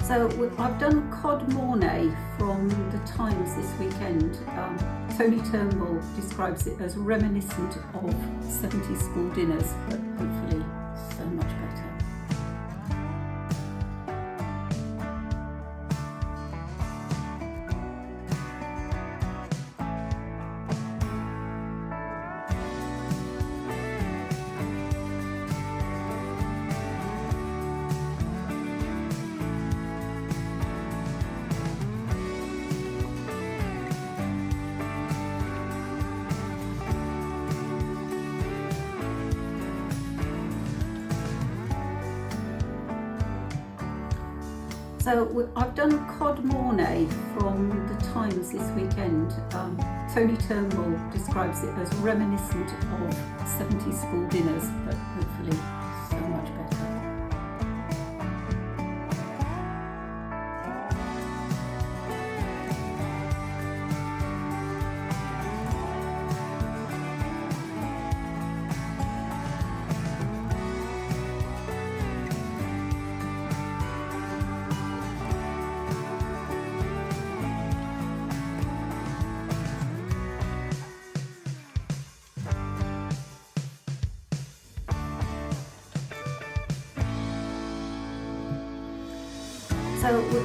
I've done Cod Mornay from the Times this weekend. Tony Turnbull describes it as reminiscent of 70s school dinners, but hopefully so much better. I've done Cod Mornay from the Times this weekend. Tony Turnbull describes it as reminiscent of 70s school dinners, but hopefully so much better.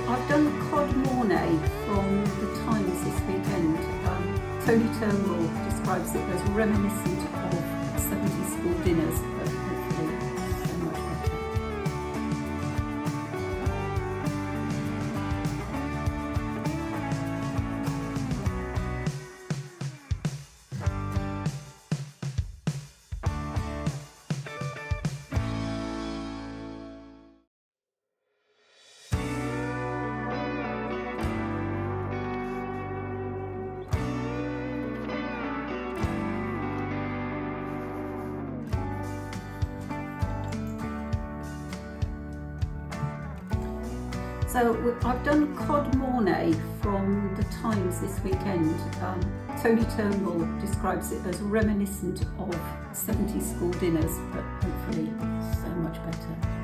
I've done Cod Mornay from the Times this weekend. Tony Turnbull describes it as reminiscent of 70s school dinners, but hopefully so much better. I've done Cod Mornay from the Times this weekend. Tony Turnbull describes it as reminiscent of 70s school dinners, but hopefully so much better.